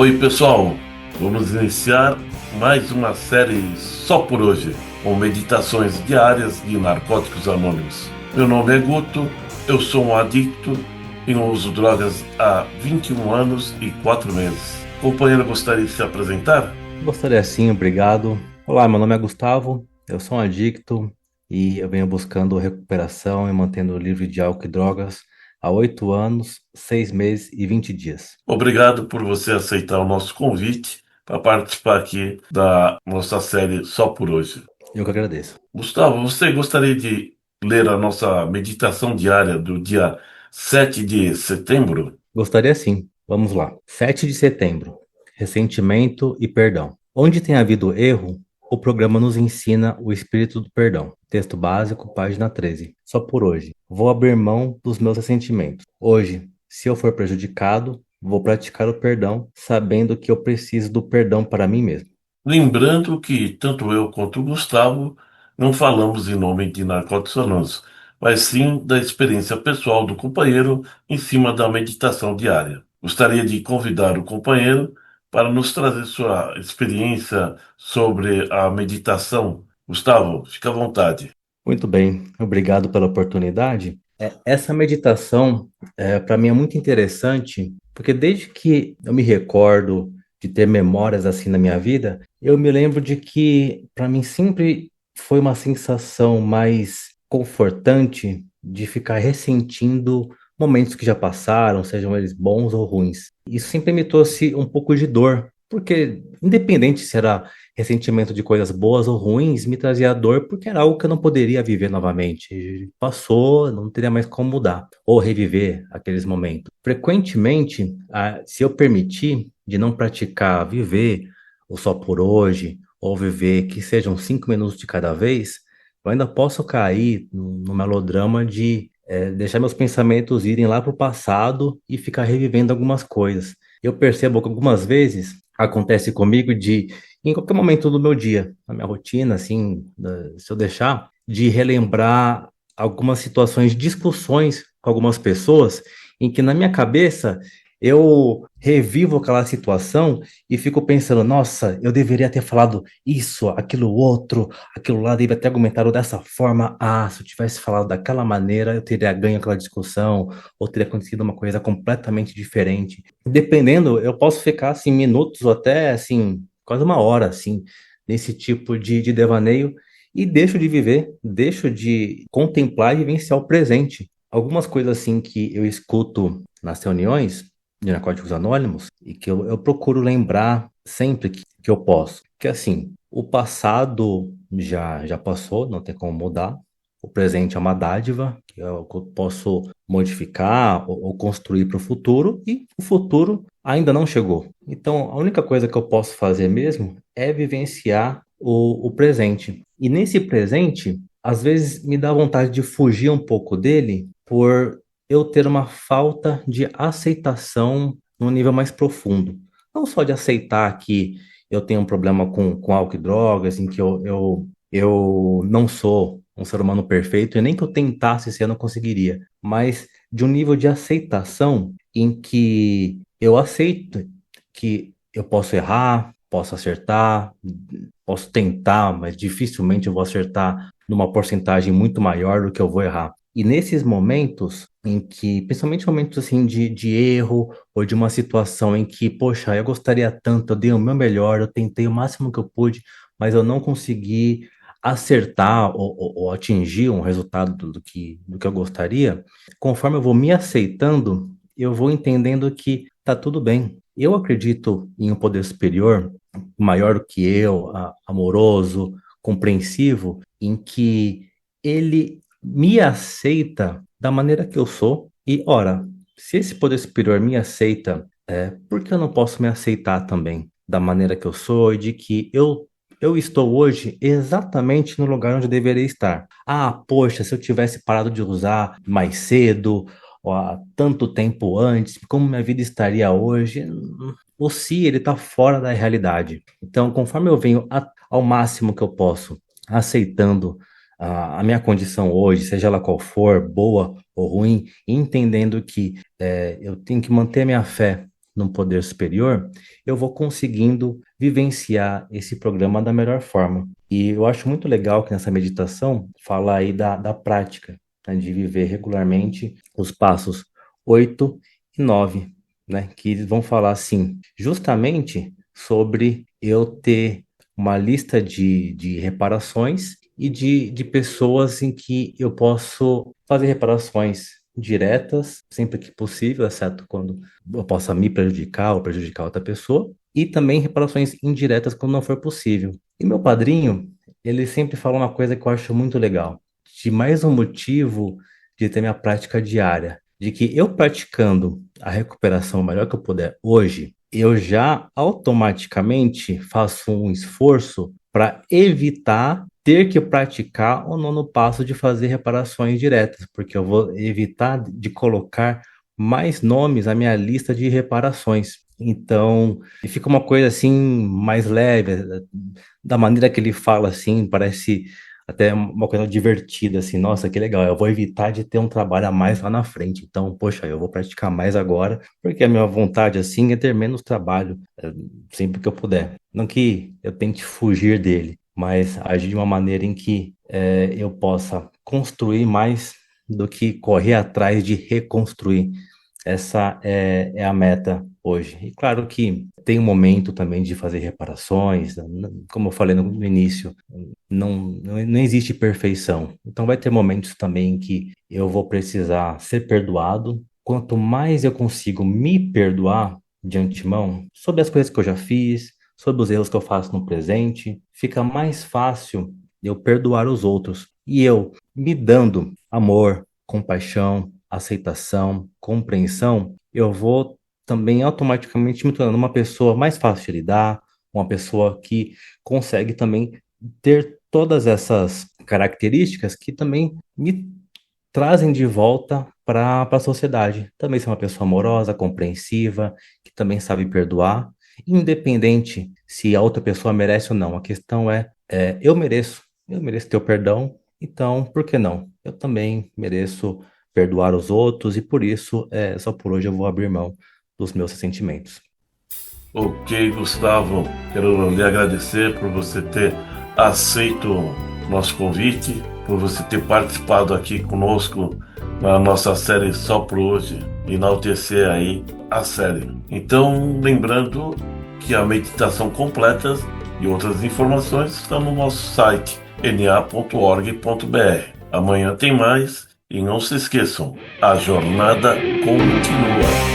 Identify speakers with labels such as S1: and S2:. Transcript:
S1: Oi, pessoal. Vamos iniciar mais uma série só por hoje, com meditações diárias de Narcóticos Anônimos. Meu nome é Guto, eu sou um adicto e não uso drogas há 21 anos e 4 meses. O companheiro gostaria de se apresentar?
S2: Gostaria sim, obrigado. Olá, meu nome é Gustavo, eu sou um adicto e eu venho buscando recuperação e mantendo livre de álcool e drogas há 8 anos, 6 meses e 20 dias.
S1: Obrigado por você aceitar o nosso convite para participar aqui da nossa série só por hoje.
S2: Eu que agradeço.
S1: Gustavo, você gostaria de ler a nossa meditação diária do dia 7 de setembro?
S2: Gostaria sim. Vamos lá. 7 de setembro. Ressentimento e perdão. Onde tem havido erro, o programa nos ensina o espírito do perdão. Texto básico, página 13. Só por hoje. Vou abrir mão dos meus ressentimentos. Hoje, se eu for prejudicado, vou praticar o perdão, sabendo que eu preciso do perdão para mim mesmo.
S1: Lembrando que tanto eu quanto o Gustavo não falamos em nome de Narcóticos Anônimos, mas sim da experiência pessoal do companheiro em cima da meditação diária. Gostaria de convidar o companheiro para nos trazer sua experiência sobre a meditação. Gustavo, fica à vontade.
S2: Muito bem, obrigado pela oportunidade. Essa meditação, para mim, é muito interessante, porque desde que eu me recordo de ter memórias assim na minha vida, eu me lembro de que, para mim, sempre foi uma sensação mais confortante de ficar ressentindo momentos que já passaram, sejam eles bons ou ruins. Isso sempre me trouxe um pouco de dor, porque, independente se era ressentimento de coisas boas ou ruins, me trazia dor porque era algo que eu não poderia viver novamente. Passou, não teria mais como mudar ou reviver aqueles momentos. Frequentemente, se eu permitir de não praticar viver o só por hoje, ou viver que sejam 5 minutos de cada vez, eu ainda posso cair no melodrama de deixar meus pensamentos irem lá para o passado e ficar revivendo algumas coisas. Eu percebo que algumas vezes acontece comigo de em qualquer momento do meu dia, na minha rotina, assim, se eu deixar, de relembrar algumas situações, discussões com algumas pessoas, em que na minha cabeça eu revivo aquela situação e fico pensando, nossa, eu deveria ter falado isso, aquilo outro, aquilo lá, deveria ter argumentado dessa forma. Ah, se eu tivesse falado daquela maneira, eu teria ganho aquela discussão, ou teria acontecido uma coisa completamente diferente. Dependendo, eu posso ficar assim minutos ou até assim quase uma hora, assim, nesse tipo de devaneio e deixo de viver, deixo de contemplar e vivenciar o presente. Algumas coisas, assim, que eu escuto nas reuniões de Narcóticos Anônimos e que eu procuro lembrar sempre que eu posso. Que, assim, o passado já passou, não tem como mudar. O presente é uma dádiva, que eu posso modificar ou construir para o futuro, e o futuro ainda não chegou. Então, a única coisa que eu posso fazer mesmo é vivenciar o presente. E nesse presente, às vezes me dá vontade de fugir um pouco dele por eu ter uma falta de aceitação num nível mais profundo. Não só de aceitar que eu tenho um problema com álcool e drogas, em que eu não sou um ser humano perfeito, e nem que eu tentasse ser, eu não conseguiria, mas de um nível de aceitação em que eu aceito que eu posso errar, posso acertar, posso tentar, mas dificilmente eu vou acertar numa porcentagem muito maior do que eu vou errar. E nesses momentos em que, principalmente momentos assim de erro ou de uma situação em que, poxa, eu gostaria tanto, eu dei o meu melhor, eu tentei o máximo que eu pude, mas eu não consegui acertar ou atingir um resultado do que eu gostaria, conforme eu vou me aceitando, eu vou entendendo que tá tudo bem. Eu acredito em um poder superior, maior do que eu, amoroso, compreensivo, em que ele me aceita da maneira que eu sou. E, ora, se esse poder superior me aceita, por que eu não posso me aceitar também da maneira que eu sou e de que eu estou hoje exatamente no lugar onde eu deveria estar? Ah, poxa, se eu tivesse parado de usar mais cedo, ou há tanto tempo antes, como minha vida estaria hoje? O se, ele está fora da realidade. Então, conforme eu venho ao máximo que eu posso, aceitando a minha condição hoje, seja ela qual for, boa ou ruim, e entendendo que eu tenho que manter minha fé num poder superior, eu vou conseguindo vivenciar esse programa da melhor forma. E eu acho muito legal que nessa meditação fala aí da prática, né, de viver regularmente os passos 8 e 9, né, que eles vão falar assim, justamente sobre eu ter uma lista de reparações e de pessoas em que eu posso fazer reparações diretas, sempre que possível, exceto quando eu possa me prejudicar ou prejudicar outra pessoa, e também reparações indiretas quando não for possível. E meu padrinho, ele sempre fala uma coisa que eu acho muito legal, de mais um motivo de ter minha prática diária, de que eu praticando a recuperação o melhor que eu puder hoje, eu já automaticamente faço um esforço para evitar ter que praticar o nono passo de fazer reparações diretas, porque eu vou evitar de colocar mais nomes na minha lista de reparações. Então, fica uma coisa assim mais leve, da maneira que ele fala assim, parece até uma coisa divertida, assim, nossa, que legal, eu vou evitar de ter um trabalho a mais lá na frente. Então, poxa, eu vou praticar mais agora, porque a minha vontade, assim, é ter menos trabalho, sempre que eu puder. Não que eu tente fugir dele, mas agir de uma maneira em que eu possa construir mais do que correr atrás de reconstruir. Essa é a meta hoje. E claro que tem um momento também de fazer reparações, como eu falei no início, não existe perfeição. Então vai ter momentos também em que eu vou precisar ser perdoado. Quanto mais eu consigo me perdoar de antemão sobre as coisas que eu já fiz, sobre os erros que eu faço no presente, fica mais fácil eu perdoar os outros. E eu me dando amor, compaixão, aceitação, compreensão, eu vou também automaticamente me tornando uma pessoa mais fácil de lidar, uma pessoa que consegue também ter todas essas características que também me trazem de volta para a sociedade. Também ser uma pessoa amorosa, compreensiva, que também sabe perdoar, independente se a outra pessoa merece ou não. A questão é eu mereço teu perdão, então por que não? Eu também mereço perdoar os outros e por isso, só por hoje eu vou abrir mão dos meus sentimentos.
S1: Ok, Gustavo, quero lhe agradecer por você ter aceito o nosso convite, por você ter participado aqui conosco na nossa série Só por Hoje, enaltecer aí a série. Então, lembrando que a meditação completa e outras informações estão no nosso site na.org.br. Amanhã tem mais e não se esqueçam, a jornada continua.